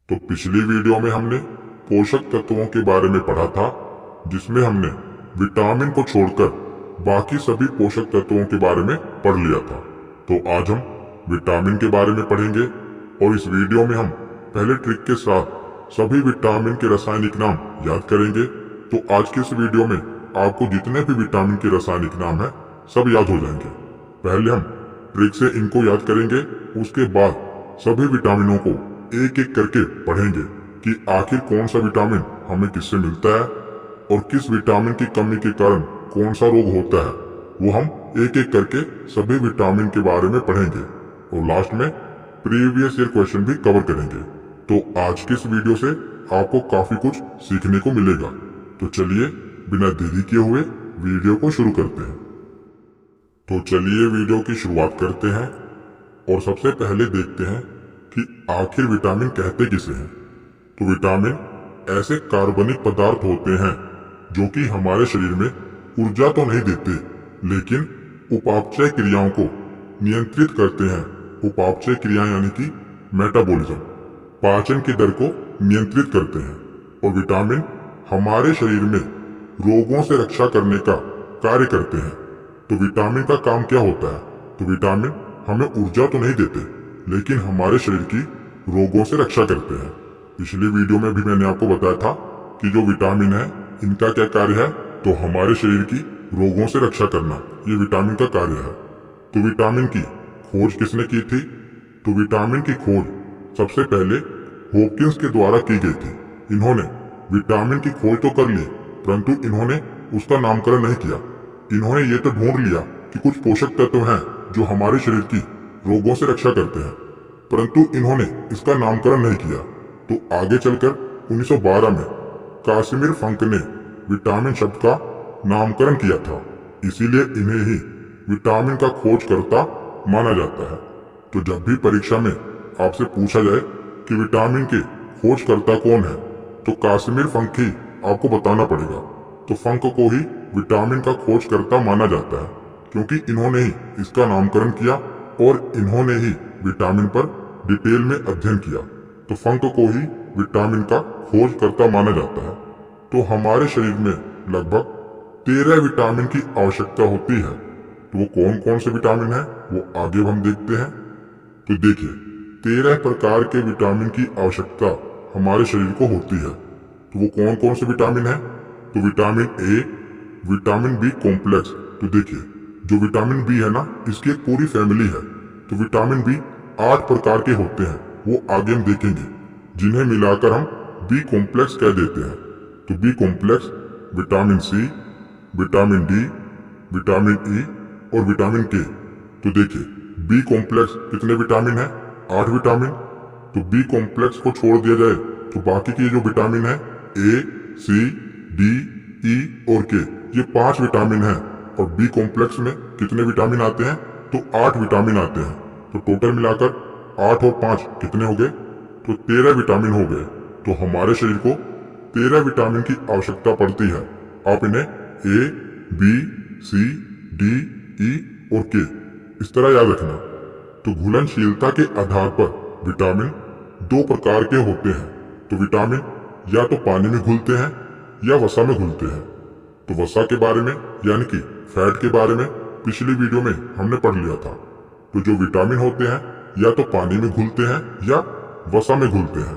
तो पिछली वीडियो में हमने पोषक तत्वों के बारे में पढ़ा था, जिसमें हमने विटामिन को छोड़कर बाकी सभी पोषक तत्वों के बारे में पढ़ लिया था। तो आज हम विटामिन के बारे में पढ़ेंगे और इस वीडियो में हम पहले ट्रिक के साथ सभी विटामिन के रासायनिक नाम याद करेंगे। तो आज के इस वीडियो में आपको जितने भी विटामिन के रासायनिक नाम है सब याद हो जाएंगे। पहले हम ट्रिक से इनको याद करेंगे, उसके बाद सभी विटामिनों को एक एक करके पढ़ेंगे कि आखिर कौन सा विटामिन हमें किससे मिलता है और किस विटामिन की कमी के कारण कौन सा रोग होता है। वो हम एक एक करके सभी विटामिन के बारे में पढ़ेंगे और लास्ट में प्रीवियस ईयर क्वेश्चन भी कवर करेंगे। तो आज की इस वीडियो से आपको काफी कुछ सीखने को मिलेगा। तो चलिए बिना देरी किए हुए वीडियो को शुरू करते हैं। तो चलिए वीडियो की शुरुआत करते हैं और सबसे पहले देखते हैं कि आखिर विटामिन कहते किसे हैं। तो विटामिन ऐसे कार्बनिक पदार्थ होते हैं जो कि हमारे शरीर में ऊर्जा तो नहीं देते, लेकिन उपापचय क्रियाओं को नियंत्रित करते हैं। उपापचय क्रिया यानी कि मेटाबॉलिज्म, पाचन की दर को नियंत्रित करते हैं। और विटामिन हमारे शरीर में रोगों से रक्षा करने का कार्य करते हैं। तो विटामिन का काम क्या होता है? तो विटामिन हमें ऊर्जा तो नहीं देते, लेकिन हमारे शरीर की रोगों से रक्षा करते हैं। पिछली वीडियो में भी मैंने आपको बताया था कि जो विटामिन है इनका क्या कार्य है, तो हमारे शरीर की रोगों से रक्षा करना ये विटामिन का कार्य है। तो विटामिन की खोज किसने की थी? तो विटामिन की खोज सबसे पहले हॉकिंस के द्वारा की गई थी। इन्होंने विटामिन की खोज तो कर ली, परंतु इन्होंने उसका नामकरण नहीं किया। इन्होंने ये तो ढूंढ लिया कि कुछ पोषक तत्व हैं जो हमारे शरीर की रोगों से रक्षा करते हैं, परंतु इन्होंने इसका नामकरण नहीं किया। तो आगे चलकर 1912 में कासिमिर फंक ने विटामिन शब्द का नामकरण किया था, इसीलिए इन्हें ही विटामिन का खोजकर्ता माना जाता है। तो जब भी परीक्षा में आपसे पूछा जाए कि विटामिन के खोजकर्ता कौन है, तो कासिमिर फंक ही आपको बताना पड़ेगा। तो फंक को ही विटामिन का खोजकर्ता माना जाता है, क्योंकि इन्होंने ही इसका नामकरण किया और इन्होंने ही विटामिन पर डिटेल में अध्ययन किया। तो फंक को ही विटामिन का खोजकर्ता माना जाता है। तो हमारे शरीर में लगभग 13 विटामिन की आवश्यकता होती है। तो वो कौन कौन से विटामिन है वो आगे हम देखते हैं। तो देखिए, 13 प्रकार के विटामिन की आवश्यकता हमारे शरीर को होती है। तो वो कौन कौन से विटामिन है? तो vitamin A, vitamin B complex. तो देखिए, जो विटामिन बी है ना, इसकी एक पूरी फैमिली है। तो विटामिन बी 8 प्रकार के होते हैं, वो आगे हम देखेंगे, जिन्हें मिलाकर हम बी कॉम्प्लेक्स कह देते हैं। तो B complex vitamin C, vitamin D, vitamin E और विटामिन के। तो देखिए, बी कॉम्प्लेक्स कितने विटामिन है? 8 विटामिन। तो बी कॉम्प्लेक्स को छोड़ दिया जाए तो बाकी के जो विटामिन है ए, सी, डी, ई और के, ये 5 विटामिन है। और बी कॉम्प्लेक्स में कितने विटामिन आते हैं? तो 8 विटामिन आते हैं। तो टोटल मिलाकर 8 और 5 कितने हो गए? तो 13 विटामिन हो गए। तो हमारे शरीर को 13 विटामिन की आवश्यकता पड़ती है। आप इन्हें ए, बी, सी, डी, ई और के इस तरह याद रखना। तो घुलनशीलता के आधार पर विटामिन 2 प्रकार के होते हैं। तो विटामिन या तो पानी में घुलते हैं या वसा में घुलते हैं। तो वसा के बारे में यानी कि फैट के बारे में पिछली वीडियो में हमने पढ़ लिया था। तो जो विटामिन होते हैं या तो पानी में घुलते हैं या वसा में घुलते हैं।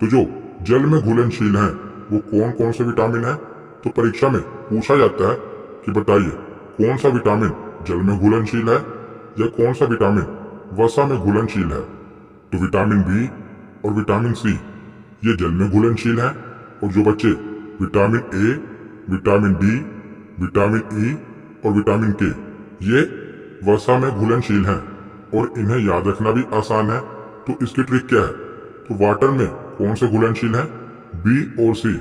तो जो जल में घुलनशील हैं वो कौन कौन से विटामिन हैं? तो परीक्षा में पूछा जाता है कि बताइए कौन सा विटामिन जल में घुलनशील है या कौन सा विटामिन वसा में घुलनशील है। तो विटामिन बी और विटामिन सी ये जल में घुलनशील है, और जो बच्चे vitamin A, vitamin D, vitamin E और विटामिन के ये वसा में घुलनशील हैं और इन्हें याद रखना भी आसान है। तो इसकी ट्रिक क्या है? तो वाटर में कौन से घुलनशील हैं? बी और सी।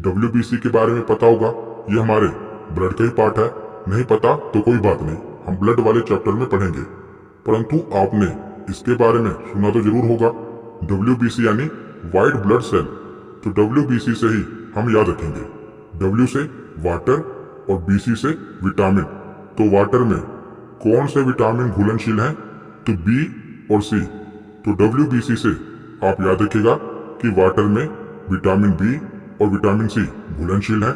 WBC के बारे में पता होगा, ये हमारे ब्लड का ही पार्ट है। नहीं पता तो कोई बात नहीं, हम ब्लड वाले चैप्टर में पढ़ेंगे, परंतु आपने इसके बारे में सुना तो जरूर होगा। WBC यानी व्हाइट ब्लड सेल। तो WBC से ही हम याद रखेंगे। W से वाटर और BC से विटामिन। तो वाटर में कौन से विटामिन घुलनशील हैं? तो बी और सी। तो WBC से आप याद रखिएगा कि वाटर में विटामिन बी और विटामिन सी घुलनशील हैं,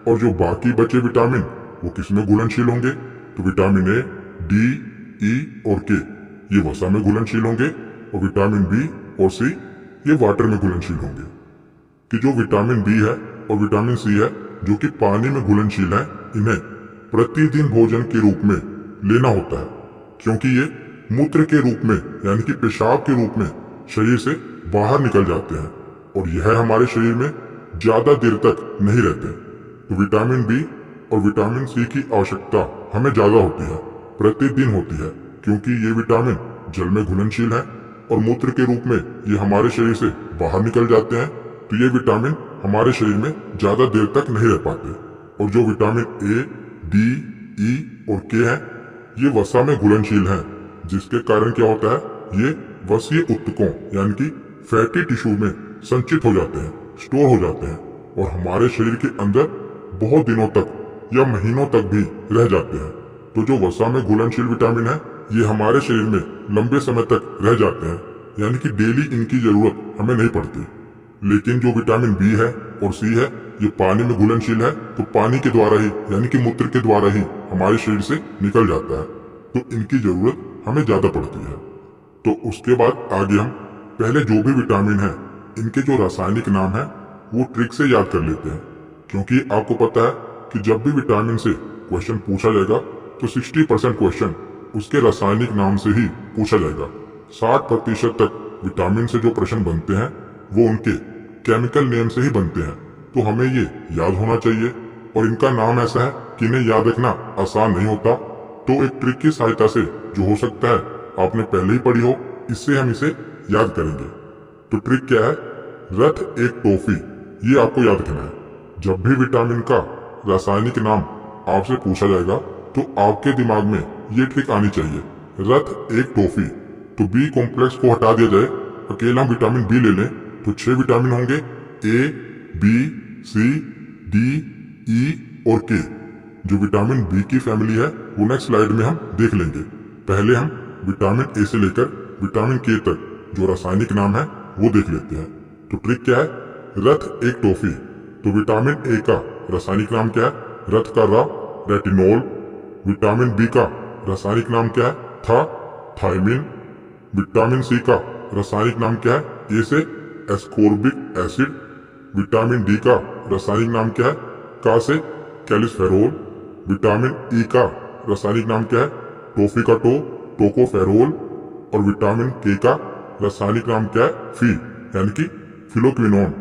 और जो बाकी बचे विटामिन वो किसमें घुलनशील होंगे? तो विटामिन ए, डी, ई और के ये वसा में घुलनशील होंगे, और विटामिन बी और सी ये वाटर में घुलनशील होंगे। कि जो विटामिन बी है और विटामिन सी है जो कि पानी में घुलनशील है, इन्हें प्रतिदिन भोजन के रूप में लेना होता है, क्योंकि ये मूत्र के रूप में यानी कि पेशाब के रूप में शरीर से बाहर निकल जाते हैं, और यह हमारे शरीर में ज्यादा देर तक नहीं रहते। तो विटामिन बी और विटामिन सी की आवश्यकता हमें ज्यादा होती है, प्रतिदिन होती है, क्योंकि ये विटामिन जल में घुलनशील है और मूत्र के रूप में ये हमारे शरीर से बाहर निकल जाते हैं। तो ये विटामिन हमारे शरीर में ज्यादा देर तक नहीं रह पाते। और जो विटामिन ए, डी, ई और के हैं ये वसा में घुलनशील हैं, जिसके कारण क्या होता है, ये वसीय ऊतकों यानी कि फैटी टिश्यू में संचित हो जाते हैं, स्टोर हो जाते हैं, और हमारे शरीर के अंदर बहुत दिनों तक या महीनों तक भी रह जाते हैं। तो जो वसा में घुलनशील विटामिन है ये हमारे शरीर में लंबे समय तक रह जाते हैं, यानी कि डेली इनकी जरूरत हमें नहीं पड़ती। लेकिन जो विटामिन बी है और सी है ये पानी में घुलनशील है, तो पानी के द्वारा ही यानी कि मूत्र के द्वारा ही हमारे शरीर से निकल जाता है, तो इनकी जरूरत हमें ज्यादा पड़ती है। तो उसके बाद आगे हम पहले जो भी विटामिन है इनके जो रासायनिक नाम है वो ट्रिक से याद कर लेते हैं, क्योंकि आपको पता है कि जब भी विटामिन से क्वेश्चन पूछा जाएगा तो 60% क्वेश्चन उसके रासायनिक नाम से ही पूछा जाएगा। 60% तक विटामिन से जो प्रश्न बनते हैं वो उनके केमिकल नेम से ही बनते हैं, तो हमें ये याद होना चाहिए। और इनका नाम ऐसा है कि इन्हें याद रखना आसान नहीं होता, तो एक ट्रिक की सहायता से जो हो सकता है आपने पहले ही पढ़ी हो, इससे हम इसे याद करेंगे। तो ट्रिक क्या है? रथ एक टॉफी, ये आपको याद रखना है। जब भी विटामिन का रासायनिक नाम आपसे पूछा जाएगा तो आपके दिमाग में ये ट्रिक आनी चाहिए, रथ एक टॉफी। तो बी कॉम्प्लेक्स को हटा दिया जाए, अकेला विटामिन बी ले लें तो 6 विटामिन होंगे, ए, बी, सी, डी, ई और के। जो विटामिन बी की फैमिली है वो नेक्स्ट स्लाइड में हम देख लेंगे। पहले हम विटामिन ए से लेकर विटामिन के तक जो रासायनिक नाम है वो देख लेते हैं। तो ट्रिक क्या है? रथ एक टॉफी। तो विटामिन ए का रासायनिक नाम क्या है? रथ का रा, रेटिनोल। विटामिन बी का रासायनिक नाम क्या है? था, थायमिन। विटामिन सी का रासायनिक नाम क्या है? ए से एस्कोर्बिक एसिड। विटामिन डी का रासायनिक नाम क्या है? का से कैलिसफेरोल। विटामिन ई का रासायनिक नाम क्या है? टॉफी का टो, टोकोफेरोल। और विटामिन के का रासायनिक नाम क्या है? फी यानी कि फिलोक्विनोन।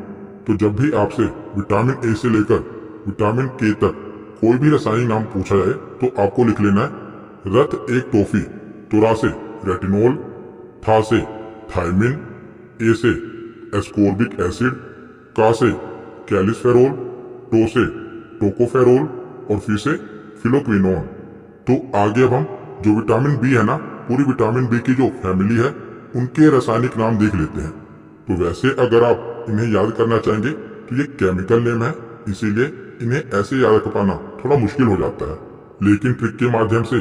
तो जब भी आपसे विटामिन ए से लेकर विटामिन के तक कोई भी रासायनिक नाम पूछा जाए तो आपको लिख लेना है रथ एक टॉफी। तो रा से रेटिनोल, था से थायमिन, ए से एस्कोर्बिक एसिड, का से कैलिसफेरोल, टो से टोकोफेरोल और फी से फिलोक्विनोन। तो आगे अब हम जो विटामिन बी है ना, पूरी विटामिन बी की जो फैमिली है उनके रासायनिक नाम देख लेते हैं। तो वैसे अगर आप इन्हें याद करना चाहेंगे तो ये केमिकल नेम है, इसीलिए इन्हें ऐसे याद रख पाना थोड़ा मुश्किल हो जाता है, लेकिन ट्रिक के माध्यम से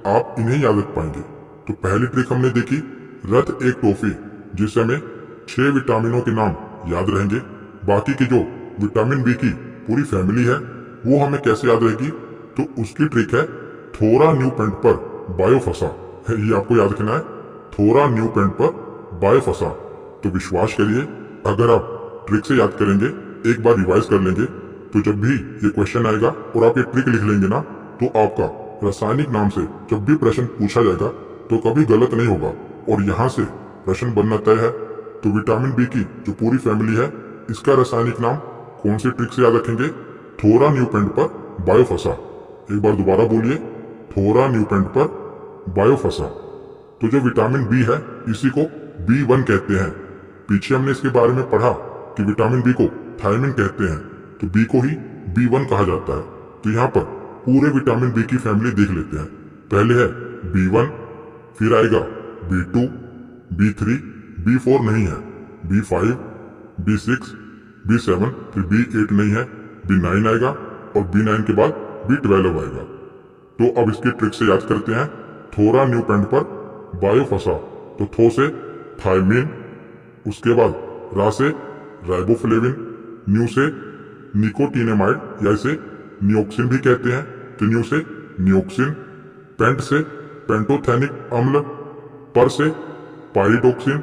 आप इन्हें याद रख पाएंगे। तो पहली ट्रिक हमने देखी रथ एक टॉफी, जिससे हमें 6 विटामिनों के नाम याद रहेंगे। बाकी की जो विटामिन बी की पूरी फैमिली है वो हमें कैसे याद रहेगी? तो उसकी ट्रिक है थोरा न्यू पेंट पर बायोफसा। ये आपको याद रखना है, थोरा न्यू पेंट पर बायोफसा। तो विश्वास करिए अगर आप ट्रिक से याद करेंगे, एक बार रिवाइज कर लेंगे, तो जब भी ये क्वेश्चन आएगा और आप ये ट्रिक लिख लेंगे ना, तो आपका रासायनिक नाम से जब भी प्रश्न पूछा जाएगा तो कभी गलत नहीं होगा और यहाँ से प्रश्न बनना तय है। तो विटामिन बी की जो पूरी फैमिली है इसका रासायनिक नाम कौन सी ट्रिक से याद रखेंगे? थोरा न्यू पेंट पर बायोफसा। एक बार दोबारा बोलिए, थोरा न्यू पेंट पर बायोफसा। तो जो विटामिन बी है इसी को B1 कहते हैं। पीछे हमने इसके बारे में पढ़ा कि विटामिन बी को थायमिन कहते हैं, तो बी को ही B1 कहा जाता है। तो यहाँ पर पूरे विटामिन बी की फैमिली देख लेते हैं। पहले है B1, फिर आएगा B2, B3, B4 नहीं है, B5, B6, B7, फिर B8 नहीं है, B9 आएगा और B9 के बाद B12 आएगा। तो अब इसकी ट्रिक से याद करते हैं, थोरा न्यू पेंट पर बायोफसा। तो थो से थायमिन, उसके बाद रा से राइबोफ्लेविन, न्यू से निकोटिनेमाइड या इसे नियोक्सिन भी कहते हैं, तो न्यू से नियोक्सिन, पेंट से पेंटोथेनिक अम्ल, पर से पायरिडोक्सिन,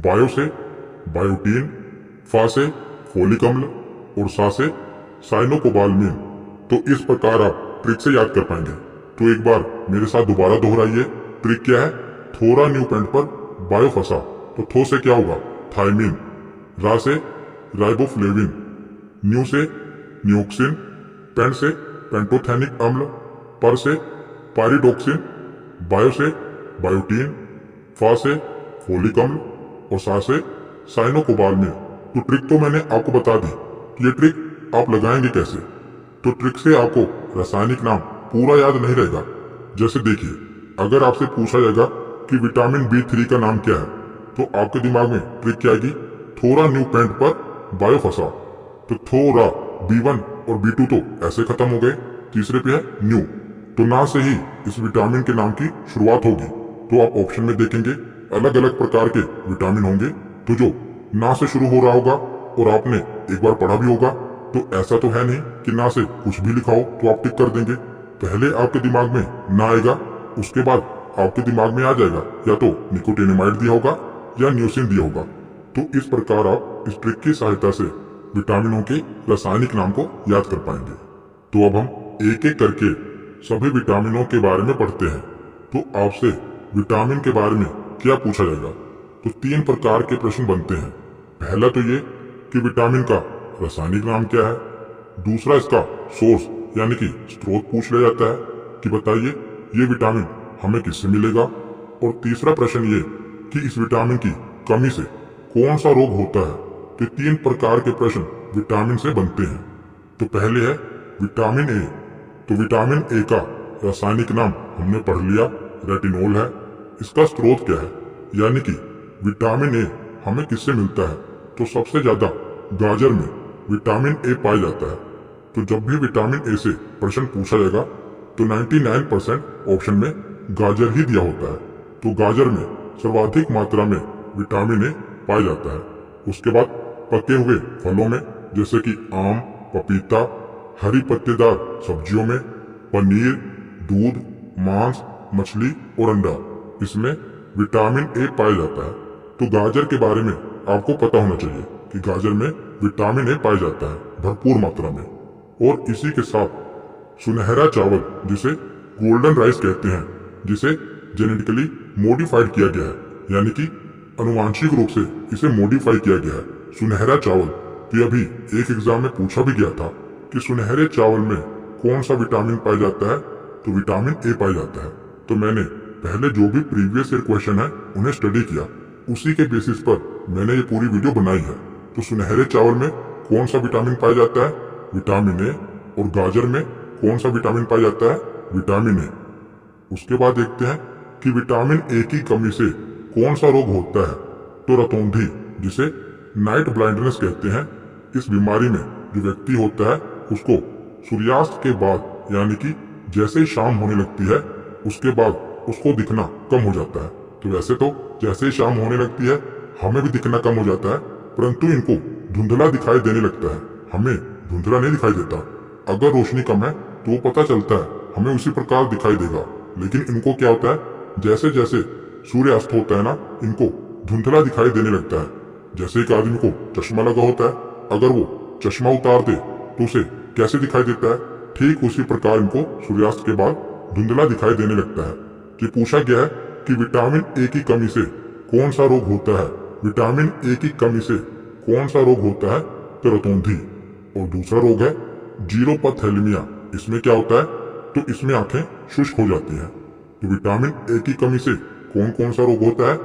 बायो से बायोटीन, फा से फोलिक अम्ल और सा से साइनोकोबालमीन। तो इस प्रकार आप ट्रिक से याद कर पाएंगे। तो एक बार मेरे साथ दोबारा दोहराइए। ट्रिक क्या है? थोरा न्यू पेंट पर बायो फंसा, तो थो से क्या होगा? थायमीन, रा से राइबोफ्लेविन, न्यू से नियोक्सिन, पेंट से पेंटोथेनिक अम्ल, पर से पायरिडोक्सिन, बायो से बायोटीन, फा से फोलिक अम्ल और सा से साइनोकोबालमीन। तो ट्रिक तो मैंने आपको बता दी, ये ट्रिक आप लगाएंगे कैसे? तो ट्रिक से आपको रासायनिक नाम पूरा याद नहीं रहेगा। जैसे देखिए, अगर आपसे पूछा जाएगा कि विटामिन B3 का नाम क्या है, तो आपके दिमाग में ट्रिक क्या आएगी? थोरा न्यू पेंट पर बायो फंसा। तो थोरा B1 और B2 तो ऐसे खत्म हो गए, तीसरे पे है न्यू, तो ना से ही इस विटामिन के नाम की शुरुआत होगी। तो आप ऑप्शन में देखेंगे अलग अलग प्रकार के विटामिन होंगे, तो जो ना से शुरू हो रहा होगा और आपने एक बार पढ़ा भी होगा, तो ऐसा तो है नहीं कि ना से कुछ भी लिखा हो तो आप टिक कर देंगे। पहले आपके दिमाग में ना आएगा, उसके बाद आपके दिमाग में आ जाएगा या तो निकोटिनेमाइड दिया होगा या न्यूसिन दिया होगा। तो इस प्रकार आप इस ट्रिक की सहायता से विटामिनों के रासायनिक नाम को याद कर पाएंगे। तो अब हम एक एक करके सभी विटामिनों के बारे में पढ़ते हैं। तो आपसे विटामिन के बारे में क्या पूछा जाएगा? तो 3 प्रकार के प्रश्न बनते हैं। पहला तो ये कि विटामिन का रासायनिक नाम क्या है। दूसरा इसका सोर्स यानी कि स्रोत पूछ लिया जाता है कि बताइए ये विटामिन हमें किससे मिलेगा। और तीसरा प्रश्न ये कि इस विटामिन की कमी से कौन सा रोग होता है। तो 3 प्रकार के प्रश्न विटामिन से बनते हैं। तो पहले है विटामिन ए। तो विटामिन ए का रासायनिक नाम हमने पढ़ लिया, रेटिनोल है। इसका स्रोत क्या है, यानी कि विटामिन ए हमें किससे मिलता है? तो सबसे ज्यादा गाजर में विटामिन ए पाया जाता है। तो जब भी विटामिन ए से प्रश्न पूछा जाएगा तो 99% ऑप्शन में गाजर ही दिया होता है। तो गाजर में सर्वाधिक मात्रा में विटामिन ए पाया जाता है। उसके बाद पके हुए फलों में जैसे कि आम, पपीता, हरी पत्तेदार सब्जियों में, पनीर, दूध, मांस, मछली और अंडा, इसमें विटामिन ए पाया जाता है। तो गाजर के बारे में आपको पता होना चाहिए कि गाजर में विटामिन ए पाया जाता है भरपूर मात्रा में। और इसी के साथ सुनहरा चावल जिसे गोल्डन राइस कहते हैं, जिसे जेनेटिकली मॉडिफाइड किया गया है, यानी कि अनुवांशिक रूप से इसे मॉडिफाई किया गया है, सुनहरा चावल। तो अभी एक एग्जाम में पूछा भी गया था कि सुनहरे चावल में कौन सा विटामिन पाया जाता है। तो विटामिन ए पाया जाता है। तो मैंने पहले जो भी प्रीवियस ईयर क्वेश्चन है उन्हें स्टडी किया, उसी के बेसिस पर मैंने ये पूरी वीडियो बनाई है। तो सुनहरे चावल में कौन सा विटामिन पाया जाता है? Vitamin A. और गाजर में कौन सा विटामिन पाया जाता है? Vitamin A. उसके बाद देखते हैं कि विटामिन ए की कमी से कौन सा रोग होता है। तो रतौंधी, जिसे नाइट ब्लाइंडनेस कहते हैं, इस बीमारी में जो व्यक्ति होता है उसको सूर्यास्त के बाद यानी कि जैसे ही शाम होने लगती है उसके बाद उसको दिखना कम हो जाता है। तो वैसे तो जैसे ही शाम होने लगती है हमें भी दिखना कम हो जाता है, परंतु इनको धुंधला दिखाई देने लगता है, हमें धुंधला नहीं दिखाई देता। अगर रोशनी कम है तो वो पता चलता है, हमें उसी प्रकार दिखाई देगा। लेकिन इनको क्या होता है, जैसे जैसे सूर्यास्त होता है ना, इनको धुंधला दिखाई देने लगता है। जैसे एक आदमी को चश्मा लगा होता है, अगर वो चश्मा उतार दे तो उसे कैसे दिखाई देता है, ठीक उसी प्रकार इनको सूर्यास्त के बाद धुंधला दिखाई देने लगता है। कि पूछा गया है कि विटामिन ए की कमी से कौन सा रोग होता है। विटामिन ए की कमी से कौन सा रोग होता है? तो रतौंधी। और दूसरा रोग है जीरोपैथेलेमिया। इसमें क्या होता है? तो इसमें आंखें शुष्क हो जाती हैं। तो विटामिन ए की कमी से कौन कौन सा रोग होता है?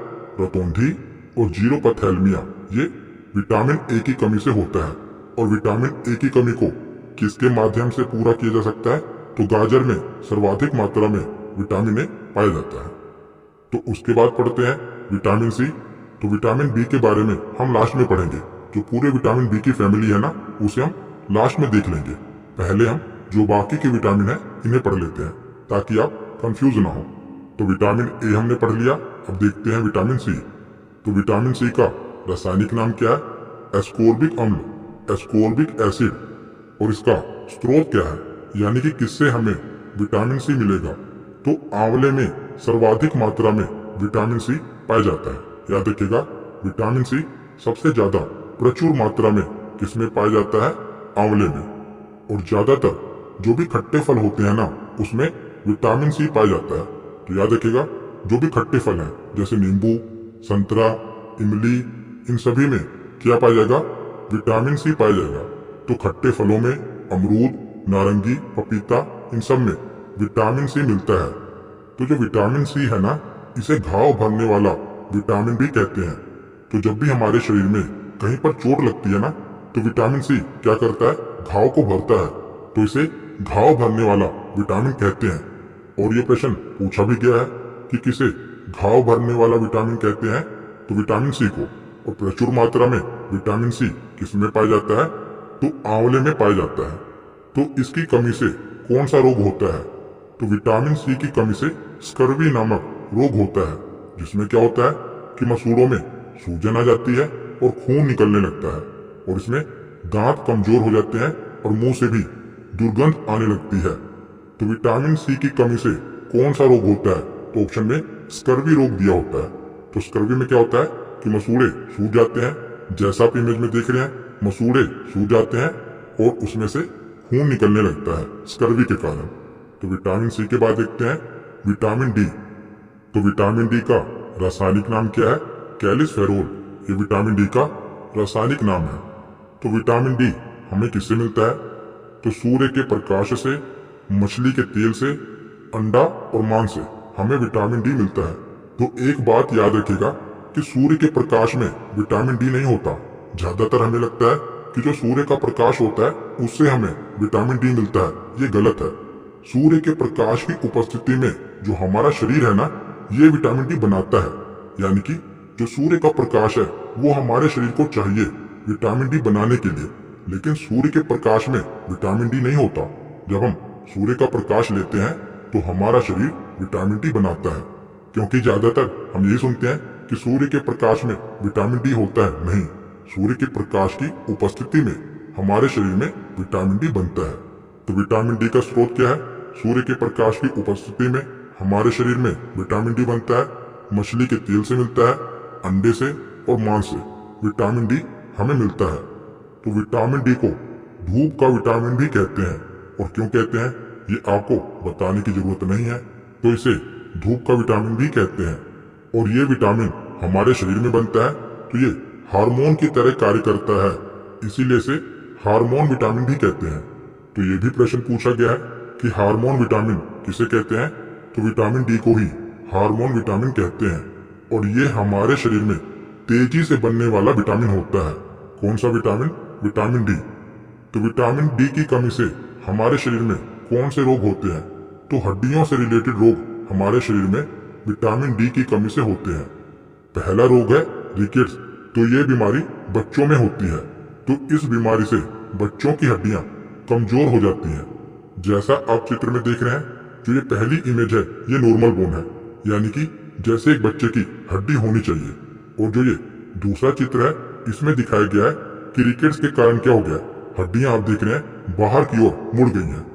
रतौंधी और जीरोपैथेलेमिया, ये विटामिन ए की कमी से होता है। और विटामिन ए की कमी को किसके माध्यम से पूरा किया जा सकता है? तो गाजर में सर्वाधिक मात्रा में विटामिन ए पाया जाता है। तो उसके बाद पढ़ते हैं विटामिन सी। तो विटामिन बी के बारे में हम लास्ट में पढ़ेंगे। जो पूरे विटामिन बी की फैमिली है ना, उसे हम लास्ट में देख लेंगे। पहले हम जो बाकी के विटामिन है इन्हें पढ़ लेते हैं ताकि आप कंफ्यूज ना हो। तो विटामिन ए हमने पढ़ लिया, अब देखते हैं विटामिन सी। तो विटामिन सी का रासायनिक नाम क्या है? एस्कोर्बिक अम्ल, एस्कोर्बिक एसिड। और इसका स्रोत क्या है, यानी कि किससे हमें विटामिन सी मिलेगा। तो आंवले में सर्वाधिक मात्रा में विटामिन सी पाया जाता है। याद रखिएगा, विटामिन सी सबसे ज्यादा प्रचुर मात्रा में किसमें पाया जाता है, आंवले में। और ज्यादातर जो भी खट्टे फल होते हैं ना, उसमें विटामिन सी पाया जाता है। तो याद रखिएगा, जो भी खट्टे फल हैं जैसे नींबू, संतरा, इमली, इन सभी में क्या पाया जाएगा, विटामिन सी पाया जाएगा। तो खट्टे फलों में अमरूद, नारंगी, पपीता, इन सब में विटामिन सी मिलता है। तो जो विटामिन सी है ना, इसे घाव भरने वाला विटामिन भी कहते हैं। तो जब भी हमारे शरीर में कहीं पर चोट लगती है ना, तो विटामिन सी क्या करता है, घाव को भरता है। तो इसे घाव भरने वाला विटामिन कहते हैं। और ये प्रश्न पूछा भी गया है कि किसे घाव भरने वाला विटामिन कहते हैं, तो विटामिन सी को। और प्रचुर मात्रा में विटामिन सी किसमें पाया जाता है, तो आंवले में पाया जाता है। तो इसकी कमी से कौन सा रोग होता है, तो विटामिन सी की कमी से स्कर्वी नामक रोग होता है, जिसमें क्या होता है कि मसूड़ों में सूजन आ जाती है और खून निकलने लगता है। और इसमें दांत कमजोर हो जाते हैं और मुंह से भी दुर्गंध आने लगती है। तो विटामिन सी की कमी से कौन सा रोग होता है, तो ऑप्शन में स्कर्वी रोग दिया होता है। तो स्कर्वी में क्या होता है कि मसूड़े सूज जाते हैं, जैसा आप इमेज में देख रहे हैं, मसूड़े सूज जाते हैं और उसमें से खून निकलने लगता है स्कर्वी के कारण। तो विटामिन सी के बाद देखते हैं विटामिन डी। तो विटामिन डी का रासायनिक नाम क्या है, कैल्सिफेरोल। ये विटामिन डी का रासायनिक नाम है। तो विटामिन डी हमें किससे मिलता है, तो सूर्य के प्रकाश से, मछली के तेल से, अंडा और मांस से हमें विटामिन डी मिलता है। तो एक बात याद रखिएगा कि सूर्य के प्रकाश में विटामिन डी नहीं होता। ज्यादातर हमें लगता है कि जो सूर्य का प्रकाश होता है उससे हमें विटामिन डी मिलता है, ये गलत है। सूर्य के प्रकाश की उपस्थिति में जो हमारा शरीर है ना, ये विटामिन डी बनाता है। यानी कि जो सूर्य का प्रकाश है वो हमारे शरीर को चाहिए विटामिन डी बनाने के लिए, लेकिन सूर्य के प्रकाश में विटामिन डी नहीं होता। जब हम सूर्य का प्रकाश लेते हैं तो हमारा शरीर विटामिन डी बनाता है। क्योंकि ज्यादातर हम यही सुनते हैं कि सूर्य के प्रकाश में विटामिन डी होता है, नहीं, सूर्य के प्रकाश की उपस्थिति में हमारे शरीर में विटामिन डी बनता है। तो विटामिन डी का स्रोत क्या है, सूर्य के प्रकाश की उपस्थिति में हमारे शरीर में विटामिन डी बनता है। मछली के तेल से मिलता है, अंडे से और मांस से विटामिन डी हमें मिलता है। तो विटामिन डी को धूप का विटामिन भी कहते हैं। और क्यों कहते हैं ये आपको बताने की जरूरत नहीं है। तो इसे धूप का विटामिन भी कहते हैं। और ये विटामिन हमारे शरीर में बनता है, तो ये हार्मोन की तरह कार्य करता है, इसीलिए इसे हार्मोन विटामिन भी कहते हैं। तो ये भी प्रश्न पूछा गया है कि हार्मोन विटामिन किसे कहते हैं, तो विटामिन डी को ही हार्मोन विटामिन कहते हैं। और ये हमारे शरीर में तेजी से बनने वाला विटामिन होता है। कौन सा विटामिन, विटामिन डी। तो विटामिन डी की कमी से हमारे शरीर में कौन से रोग होते हैं, तो हड्डियों से रिलेटेड रोग हमारे शरीर में विटामिन डी की कमी से होते हैं। पहला रोग है रिकेट्स। तो ये बीमारी बच्चों में होती है। तो इस बीमारी से बच्चों की हड्डियां कमजोर हो जाती हैं। जैसा आप चित्र में देख रहे हैं, जो ये पहली इमेज है ये नॉर्मल बोन है, यानी कि जैसे एक बच्चे की हड्डी होनी चाहिए। और जो ये दूसरा चित्र है इसमें दिखाया गया है कि रिकेट्स के कारण क्या हो गया, हड्डियां आप देख रहे हैं बाहर की ओर मुड़ गई हैं।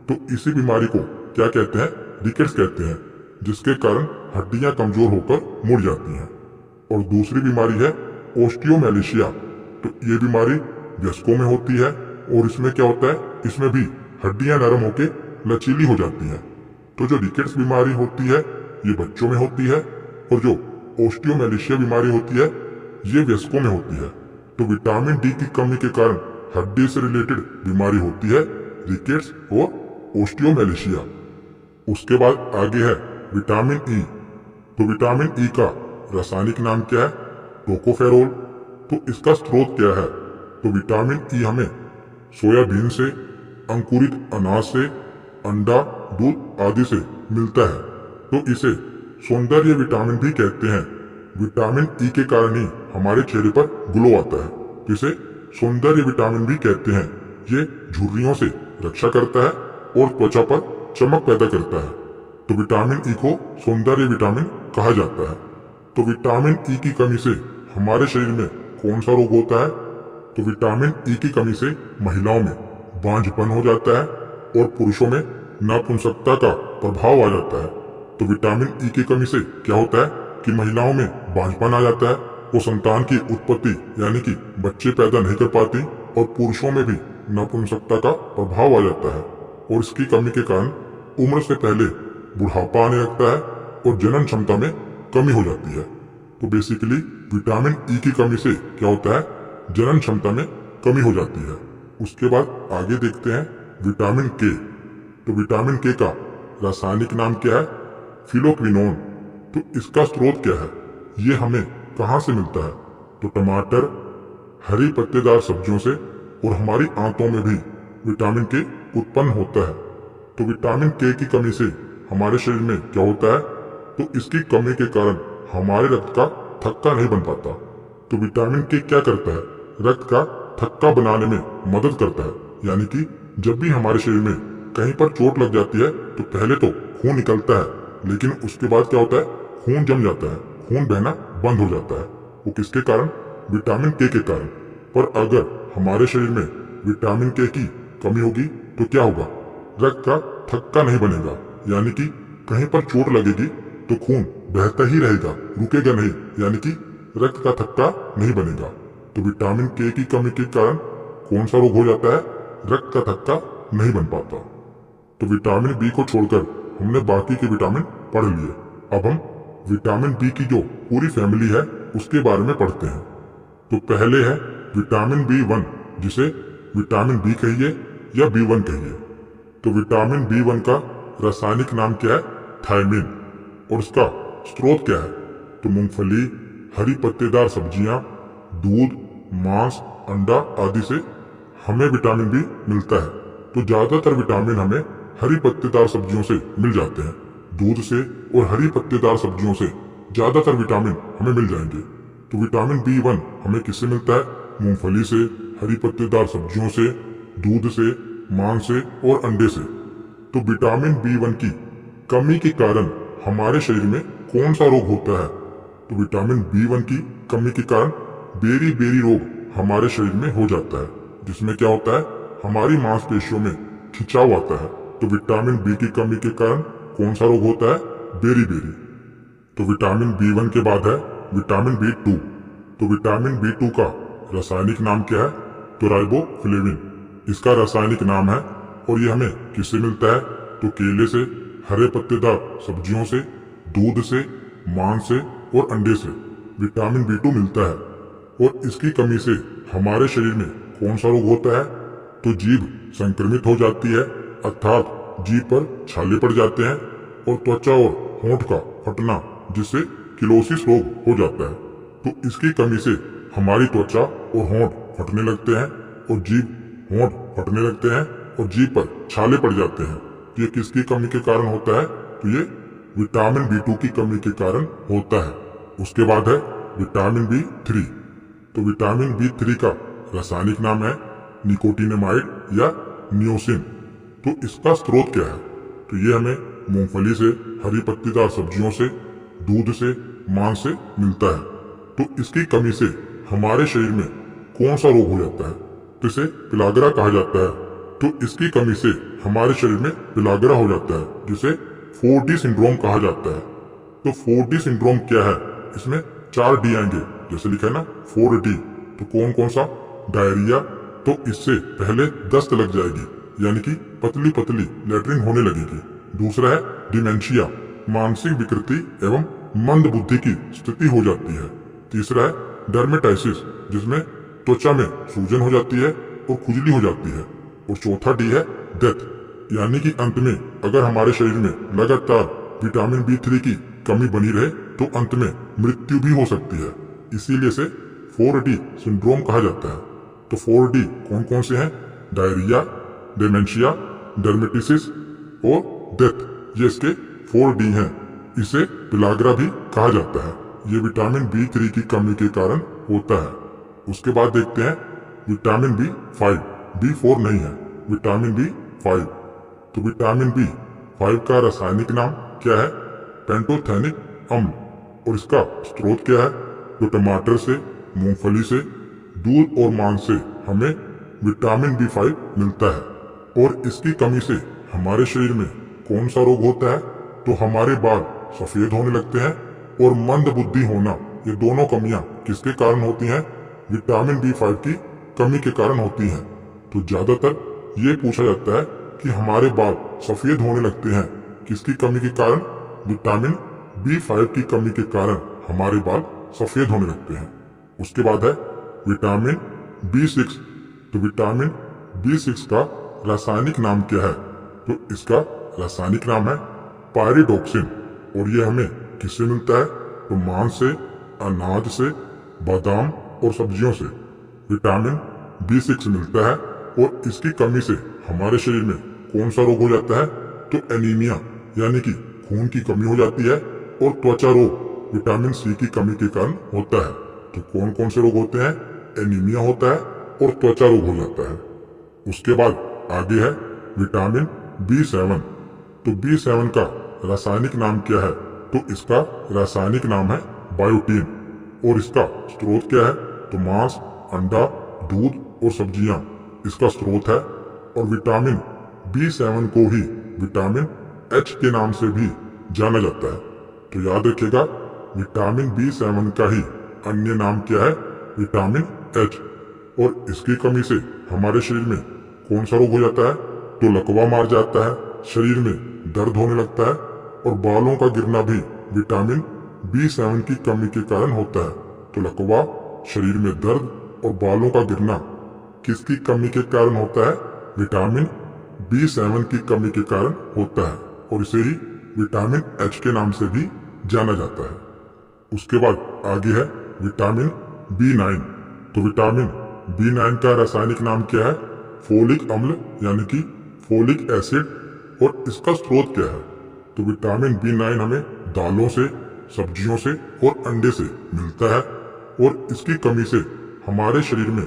तो इसी बीमारी को क्या कहते हैं, रिकेट्स कहते हैं, जिसके कारण हड्डियां कमजोर होकर मुड़ जाती हैं। और दूसरी बीमारी है ओस्टियोमैलेशिया। तो ये बीमारी वयस्कों में होती है और इसमें क्या होता है, इसमें भी हड्डियां नरम होकर लचीली हो जाती हैं। तो जो रिकेट्स बीमारी होती है ये बच्चों में होती है और जो ओस्टियोमैलेशिया बीमारी होती है ये वयस्कों में होती है। तो विटामिन डी की कमी के कारण हड्डी से रिलेटेड बीमारी होती है रिकेट्स और ओस्टियोमैलेशिया। उसके बाद आगे है विटामिन ई। तो विटामिन ई का रासायनिक नाम क्या है, टोकोफेरोल। तो इसका स्रोत क्या है, तो विटामिन ई हमें सोयाबीन से, अंकुरित अनाज से, अंडा, दूध आदि से मिलता है। तो इसे सौंदर्य विटामिन भी कहते हैं। विटामिन ई के कारण ही हमारे चेहरे पर ग्लो आता है। इसे सौंदर्य विटामिन भी कहते हैं। ये झुर्रियों से रक्षा करता है और त्वचा पर चमक पैदा करता है। तो विटामिन ई को सौंदर्य विटामिन कहा जाता है। तो विटामिन ई की कमी से हमारे शरीर में कौन सा रोग होता है, तो विटामिन ई की कमी से महिलाओं में बांझपन हो जाता है और पुरुषों में नपुंसकता का प्रभाव आ जाता है। तो विटामिन ई की कमी से क्या होता है कि महिलाओं में बांझपन आ जाता है, वो संतान की उत्पत्ति यानी कि बच्चे पैदा नहीं कर पाती और पुरुषों में भी नपुंसकता का प्रभाव आ जाता है और इसकी कमी के कारण उम्र से पहले बुढ़ापा आने लगता है और जनन क्षमता में कमी हो जाती है। तो बेसिकली विटामिन ई की कमी से क्या होता है, जनन क्षमता में कमी हो जाती है। उसके बाद आगे देखते हैं विटामिन के। तो विटामिन के का रासायनिक नाम क्या है, फिलोक्विनोन। तो इसका स्रोत क्या है, ये हमें कहाँ से मिलता है, तो टमाटर, हरी पत्तेदार सब्जियों से और हमारी आंतों में भी विटामिन के उत्पन्न होता है। तो विटामिन के की कमी से हमारे शरीर में क्या होता है, तो इसकी कमी के कारण हमारे रक्त का थक्का नहीं बन पाता। तो विटामिन के क्या करता है, रक्त का थक्का बनाने में मदद करता है। यानी कि जब भी हमारे शरीर में कहीं पर चोट लग जाती है तो पहले तो खून निकलता है, लेकिन उसके बाद क्या होता है, खून जम जाता है, खून बहना बंद हो जाता है। वो किसके कारण, विटामिन के कारण। पर अगर हमारे शरीर में विटामिन के की कमी होगी तो क्या होगा, रक्त का थक्का नहीं बनेगा। यानी कि कहीं पर चोट लगेगी तो खून बहता ही रहेगा, रुकेगा नहीं, यानी कि रक्त का थक्का नहीं बनेगा। तो विटामिन के की कमी के कारण कौन सा रोग हो जाता है, रक्त का थक्का नहीं बन पाता। तो विटामिन बी को छोड़कर हमने बाकी के विटामिन पढ़ लिए। अब हम विटामिन बी की जो पूरी फैमिली है उसके बारे में पढ़ते हैं। तो पहले है विटामिन बी1, जिसे विटामिन बी कहिए या बी1 कहिए। तो विटामिन बी1 का रासायनिक नाम क्या है, थायमिन। और उसका स्रोत क्या है, तो मूंगफली, हरी पत्तेदार सब्जियां, दूध, मांस, अंडा आदि से हमें विटामिन बी मिलता है। तो ज्यादातर विटामिन हमें हरी पत्तेदार सब्जियों से मिल जाते हैं। दूध से और हरी पत्तेदार सब्जियों से ज्यादातर विटामिन हमें मिल जाएंगे। तो विटामिन बी1 हमें किससे मिलता है, मूंगफली से, हरी पत्तेदार सब्जियों से, दूध से, मांस से और अंडे से। तो विटामिन बी1 की कमी के कारण हमारे शरीर में कौन सा रोग होता है, तो विटामिन बी1 की कमी के कारण बेरी रोग हमारे शरीर में हो जाता है, जिसमें क्या होता है, हमारी मांसपेशियों में खिंचाव आता है। तो विटामिन बी की कमी के कारण कौन सा रोग होता है, बेरी। तो विटामिन बी1 के बाद है विटामिन बी2। तो विटामिन बी2 का रासायनिक नाम क्या है, तो राइबोफ्लेविन इसका रासायनिक नाम है। और ये हमें किससे मिलता है, तो केले से, हरे पत्तेदार सब्जियों से, दूध से, मांस से और अंडे से विटामिन बी2 मिलता है। और इसकी कमी से हमारे शरीर में कौन सा रोग होता है, तो जीभ संक्रमित हो जाती है, अर्थात जीभ पर छाले पड़ जाते हैं और त्वचा और होंठ का फटना, जिससे किलोसिस रोग हो जाता है। तो इसकी कमी से हमारी त्वचा और होंठ फटने लगते हैं और जीभ, होंठ फटने लगते हैं और जीभ पर छाले पड़ जाते हैं। ये किसकी कमी के कारण होता है, तो ये विटामिन बी2 की कमी के कारण होता है। उसके बाद है विटामिन बी3। तो विटामिन बी3 का रासायनिक नाम है निकोटिनेमाइड या नियोसिन। तो इसका स्रोत क्या है, तो ये हमें मूंगफली से, हरी पत्तेदार सब्जियों से, दूध से, मांस से मिलता है। तो इसकी कमी से हमारे शरीर में कौन सा रोग हो जाता है, तो इसे पिलागरा कहा जाता है। तो इसकी कमी से हमारे शरीर में पिलागरा हो जाता है, जिसे 4D सिंड्रोम कहा जाता है। तो 4D सिंड्रोम क्या है, इसमें 4D आएंगे, जैसे लिखा है ना 4D। तो कौन कौन सा, डायरिया, तो इससे पहले दस्त लग जाएगी, यानी कि पतली पतली लेटरिन होने लगेगी। दूसरा है डिमेंशिया, मानसिक विकृति एवं मंद बुद्धि की स्थिति हो जाती है। तीसरा है डर्मेटाइसिस, जिसमें त्वचा में सूजन हो जाती है और खुजली हो जाती है। और चौथा डी है डेथ, यानी कि अंत में अगर हमारे शरीर में लगातार विटामिन बी3 की कमी बनी रहे तो अंत में मृत्यु भी हो सकती है। इसीलिए इसे 4D सिंड्रोम कहा जाता है। तो 4D कौन कौन से हैं, डायरिया, डिमेंशिया, डर्मेटिसिस और डेथ, ये इसके 4D हैं। इसे पिलागरा भी कहा जाता है। ये विटामिन बी3 की कमी के कारण होता है। उसके बाद देखते हैं विटामिन बी5, बी4 नहीं है, विटामिन बी5। तो विटामिन बी5 का रासायनिक नाम क्या है, पेंटोथेनिक अम्ल। और इसका स्रोत क्या है, तो टमाटर से, मूंगफली से, दूध और मांस से हमें विटामिन B5 मिलता है। और इसकी कमी से हमारे शरीर में कौन सा रोग होता है? तो हमारे बाल सफेद होने लगते हैं और मंद बुद्धि होना। ये दोनों कमियां किसके कारण होती हैं? विटामिन B5 की कमी के कारण होती हैं। तो ज्यादातर ये पूछा जाता है कि हमारे बाल सफेद होने लगते हैं किसकी कमी के कारण? विटामिन B5 की कमी के कारण हमारे बाल सफेद होने लगते हैं। उसके बाद है विटामिन B6। तो विटामिन B6 का रासायनिक नाम क्या है? तो इसका रासायनिक नाम है पायरिडॉक्सिन। और यह हमें किससे मिलता है? तो मांस से, अनाज से, बादाम और सब्जियों से विटामिन B6 मिलता है। और इसकी कमी से हमारे शरीर में कौन सा रोग हो जाता है? तो एनीमिया यानी कि खून की कमी हो जाती है। और त्वचा रोग विटामिन C की कमी के कारण होता है। तो कौन कौन से रोग होते हैं? एनीमिया होता है और त्वचा रोग हो जाता है। उसके बाद आगे है विटामिन B7। तो B7 का रासायनिक नाम क्या है? तो इसका रासायनिक नाम है बायोटीन। और इसका स्रोत क्या है? तो मांस, अंडा, दूध और सब्जियां इसका स्रोत है। और विटामिन B7 को ही विटामिन H के नाम से भी जाना जाता है। तो याद रखिएगा, विटामिन B7 का ही अन्य नाम क्या है? Vitamin H। और इसकी कमी से हमारे शरीर में कौन सा रोग हो जाता है? तो लकवा मार जाता है, शरीर में दर्द होने लगता है और बालों का गिरना भी विटामिन B7 की कमी के कारण होता है। तो लकवा, शरीर में दर्द और बालों का गिरना किसकी कमी के कारण होता है? विटामिन B7 की कमी के कारण होता है। और इसे ही विटामिन H के नाम से भी जाना जाता है। उसके बाद आगे है विटामिन B9। तो विटामिन B9 का रासायनिक नाम क्या है? फोलिक अम्ल यानी कि फोलिक एसिड। और इसका स्रोत क्या है? तो विटामिन B9 हमें दालों से, सब्जियों से और अंडे से मिलता है। और इसकी कमी से हमारे शरीर में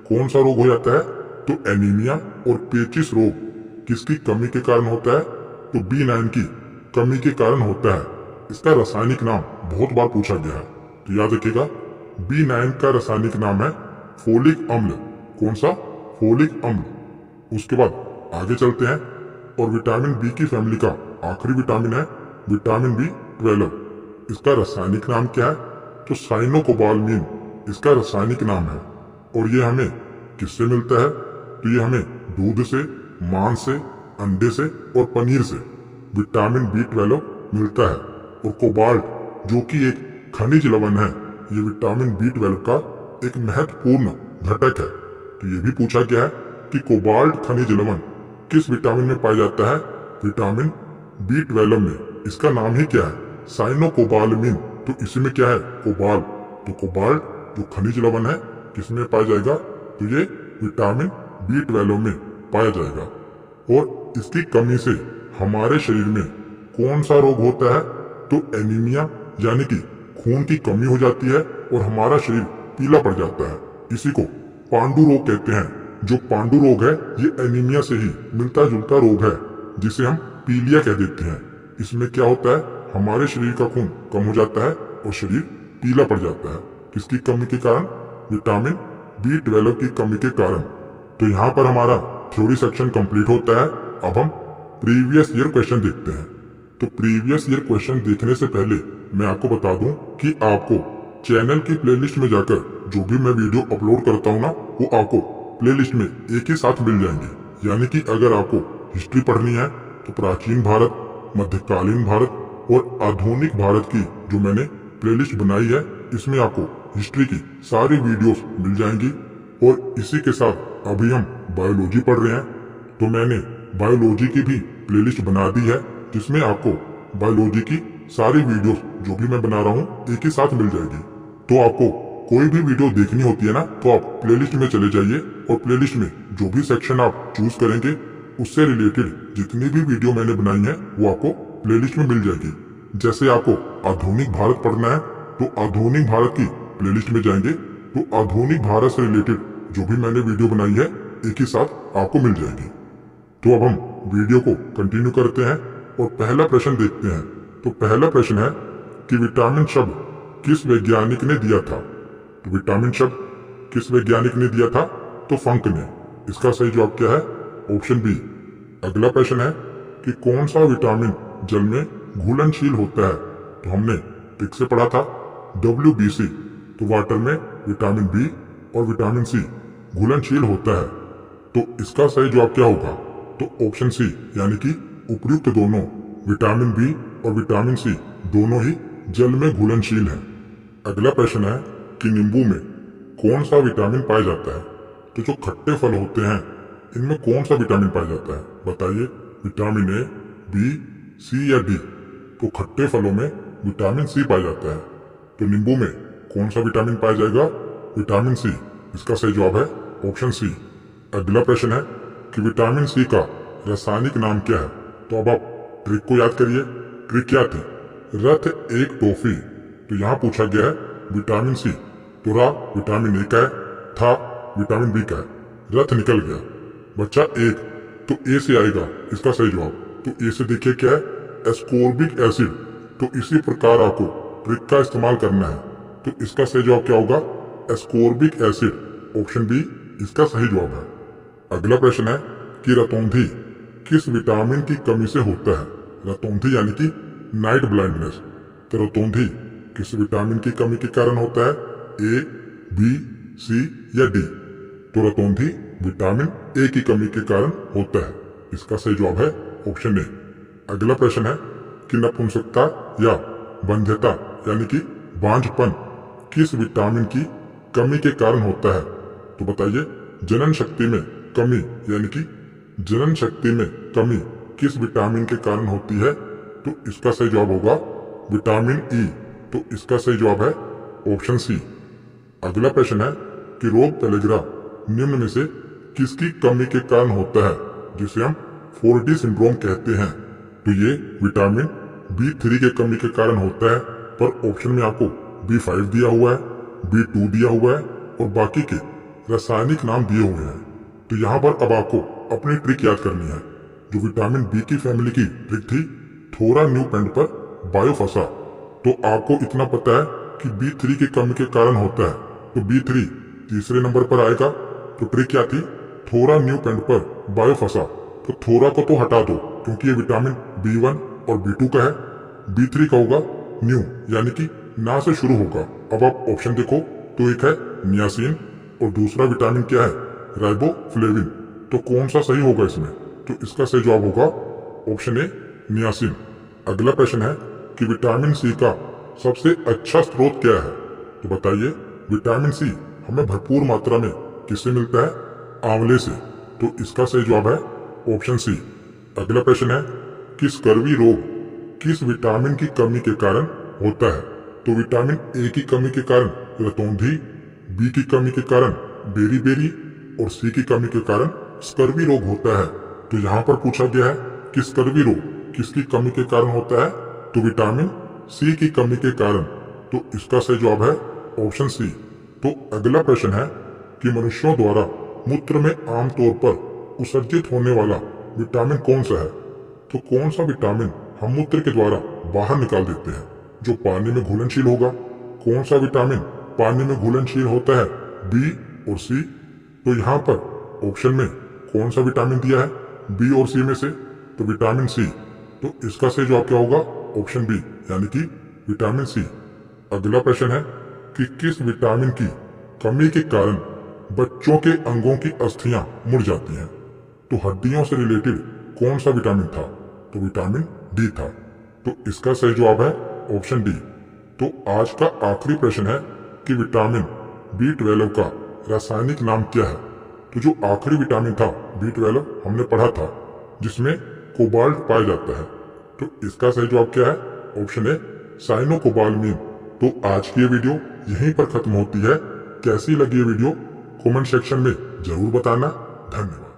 कौन सा रोग हो जाता है? तो एनीमिया और पेचिस रोग किसकी कमी के कारण होता है? तो B9 की कमी के कारण होता है। इसका रासायनिक नाम बहुत बार पूछा गया है, तो याद रखिएगा, B9 का रासायनिक नाम है फोलिक अम्ल। कौन सा? फोलिक अम्ल। उसके बाद आगे चलते हैं और विटामिन B की फैमिली का आखिरी विटामिन है विटामिन B12। इसका रासायनिक नाम क्या है? तो साइनोकोबालामिन इसका रासायनिक नाम है। और ये हमें किससे मिलता है? तो ये हमें दूध से, मांस से, अंडे से और पनीर से विटामिन B12 मिलता है। और कोबाल्ट जो कि एक खनिज लवण है, ये विटामिन B12 का एक महत्वपूर्ण घटक है। तो ये भी पूछा गया है कि कोबाल्ट खनिज लवण किस विटामिन में पाया जाता है? विटामिन B12 में। इसका नाम ही क्या है? साइनोकोबालामिन। तो इसमें क्या है? कोबाल्ट। तो कोबाल्ट जो खनिज लवण है किसमें पाया जाएगा? तो ये विटामिन B12 में पाया जाएगा। और इसकी कमी से हमारे शरीर में कौन सा रोग होता है? तो एनीमिया यानी कि खून की कमी हो जाती है और हमारा शरीर पीला पड़ जाता है। इसी को पांडु रोग कहते हैं। जो पांडु रोग है ये एनीमिया से ही मिलता जुलता रोग है, जिसे हम पीलिया कह देते हैं। इसमें क्या होता है? हमारे शरीर का खून कम हो जाता है और शरीर पीला पड़ जाता है। किसकी कमी के कारण? विटामिन B12 की कमी के कारण। तो यहाँ पर हमारा थ्योरी सेक्शन कंप्लीट होता है। अब हम प्रीवियस ईयर क्वेश्चन देखते हैं। तो प्रीवियस ईयर क्वेश्चन देखने से पहले मैं आपको बता दूं कि आपको चैनल की प्लेलिस्ट में जाकर जो भी मैं वीडियो अपलोड करता हूँ ना, वो आपको प्लेलिस्ट में एक ही साथ मिल जाएंगे। यानी कि अगर आपको हिस्ट्री पढ़नी है तो प्राचीन भारत, मध्यकालीन भारत और आधुनिक भारत की जो मैंने प्लेलिस्ट बनाई है, इसमें आपको हिस्ट्री की सारी वीडियोस मिल जाएंगी। और इसी के साथ अभी हम बायोलॉजी पढ़ रहे हैं, तो मैंने बायोलॉजी की भी प्लेलिस्ट बना दी है, जिसमें आपको बायोलॉजी की सारी वीडियोस जो भी मैं बना रहा हूँ एक ही साथ मिल जाएगी। तो आपको कोई भी वीडियो देखनी होती है ना, तो आप प्लेलिस्ट में चले जाइए और प्लेलिस्ट में जो भी सेक्शन आप चूज करेंगे उससे रिलेटेड जितनी भी वीडियो मैंने बनाई है वो आपको प्लेलिस्ट में मिल जाएगी। जैसे आपको आधुनिक भारत पढ़ना है तो आधुनिक भारत की प्लेलिस्ट में जाएंगे तो आधुनिक भारत से रिलेटेड जो भी मैंने वीडियो बनाई है एक ही साथ आपको मिल जाएगी। तो अब हम वीडियो को कंटिन्यू करते हैं और पहला प्रश्न देखते हैं। तो पहला प्रश्न है कि विटामिन शब्द किस वैज्ञानिक ने दिया था? तो विटामिन शब्द किस वैज्ञानिक ने दिया था? तो फंक ने। इसका सही जवाब क्या है? Option B. अगला प्रश्न है कि कौन सा विटामिन जल में घुलनशील होता है? तो हमने ठीक से पढ़ा था WBC। तो वाटर में विटामिन बी और विटामिन सी घुलनशील होता है। तो इसका सही जवाब क्या होगा? तो ऑप्शन सी, यानी कि उपयुक्त दोनों विटामिन बी और विटामिन सी दोनों ही जल में घुलनशील हैं। अगला प्रश्न है कि नींबू में कौन सा विटामिन पाया जाता है? तो जो खट्टे फल होते हैं इनमें कौन सा विटामिन पाया जाता है? बताइए। विटामिन ए, बी, सी या डी? तो खट्टे फलों में विटामिन सी पाया जाता है। तो नींबू में कौन सा विटामिन पाया जाएगा? Vitamin C. इसका सही जवाब है ऑप्शन सी। अगला प्रश्न है कि विटामिन सी का रासायनिक नाम क्या है? तो अब आप ट्रिक को याद करिए। ट्रिक क्या थी? रथ एक टॉफी। तो यहाँ पूछा गया है विटामिन सी। तो रा विटामिन ए का है, था विटामिन बी का है, रथ निकल गया, बच्चा एक। तो ए से आएगा इसका सही जवाब। तो ए से देखिए क्या है? Ascorbic acid. तो इसी प्रकार आपको ट्रिक का इस्तेमाल करना है। तो इसका सही जवाब क्या होगा? Ascorbic acid. ऑप्शन बी इसका सही जवाब है। अगला प्रश्न है कि रतौंधी किस विटामिन की कमी से होता है? रतौंधी यानी कि नाइट ब्लाइंडनेस। तो रतौंधी किस विटामिन की कमी के कारण होता है? ए, बी, सी या डी? तो रतौंधी विटामिन ए की कमी के कारण होता है। इसका सही जवाब है ऑप्शन ए। अगला प्रश्न है कि नपुंसकता या बंध्यता यानी कि बांझपन किस विटामिन की कमी के कारण होता है? तो बताइए। जनन शक्ति में कमी यानी कि जनन शक्ति में कमी किस विटामिन के कारण होती है? तो इसका सही जवाब होगा विटामिन ई। तो इसका सही जवाब है ऑप्शन सी। अगला प्रश्न है कि रोग पेलेग्रा निम्न में से किसकी कमी के कारण होता है, जिसे हम 4D सिंड्रोम कहते हैं? तो ये विटामिन B3 के कमी के कारण होता है। पर ऑप्शन में आपको B5 दिया हुआ है, B2 दिया हुआ है और बाकी के रासायनिक नाम दिए हुए हैं। तो यहाँ पर अब आपको अपनी ट्रिक याद करनी है। जो विटामिन बी की फैमिली की ट्रिक थी, थोड़ा न्यू पेंट पर बायो फंसा। तो आपको इतना पता है कि B3 की कमी के कारण होता है। तो B3 तीसरे नंबर पर आएगा। तो ट्रिक क्या थी? थोड़ा न्यू पेंट पर बायो फंसा। तो थोड़ा को तो हटा दो क्योंकि ये विटामिन B1 और B2 का है। B3 का होगा न्यू, यानी कि ना से शुरू होगा। अब आप ऑप्शन देखो तो एक है नियासिन और दूसरा विटामिन क्या है? राइबोफ्लेविन। तो कौन सा सही होगा इसमें? तो इसका सही जवाब होगा ऑप्शन ए नियासिन। अगला प्रश्न है कि विटामिन सी का सबसे अच्छा स्रोत क्या है? तो बताइए। विटामिन सी हमें भरपूर मात्रा में किससे मिलता है? आंवले से। तो इसका सही जवाब है ऑप्शन सी। अगला प्रश्न है कि स्कर्वी रोग किस विटामिन की कमी के कारण होता है? तो विटामिन ए की कमी के कारण रतौंधी, बी की कमी के कारण बेरी और सी की कमी के कारण स्कर्वी रोग होता है। तो यहाँ पर पूछा गया है कि स्कर्वी रोग किसकी कमी के कारण होता है? तो विटामिन सी की कमी के कारण। तो इसका सही जवाब है ऑप्शन सी। तो अगला प्रश्न है कि मनुष्यों द्वारा मूत्र में आमतौर पर उत्सर्जित होने वाला विटामिन कौन सा है? तो कौन सा विटामिन हम मूत्र के द्वारा बाहर निकाल देते हैं जो पानी में घुलनशील होगा? कौन सा विटामिन पानी में घुलनशील होता है? बी और सी? तो यहाँ पर ऑप्शन में कौन सा विटामिन दिया है बी और सी में से? तो विटामिन सी। तो इसका सही जवाब क्या होगा? ऑप्शन बी, यानी कि विटामिन सी। अगला प्रश्न है कि किस विटामिन की कमी के कारण बच्चों के अंगों की अस्थियां मुड़ जाती हैं? तो हड्डियों से रिलेटेड कौन सा विटामिन था? तो विटामिन डी था। तो इसका सही जवाब है ऑप्शन डी। तो आज का आखिरी प्रश्न है कि विटामिन B12 का रासायनिक नाम क्या है? तो जो आखिरी विटामिन था B12 हमने पढ़ा था, जिसमें कोबाल्ट पाया जाता है। तो इसका सही जवाब क्या है? Option A cyanocobalamin. तो आज की ये वीडियो यहीं पर खत्म होती है। कैसी लगी ये वीडियो कमेंट सेक्शन में जरूर बताना। धन्यवाद।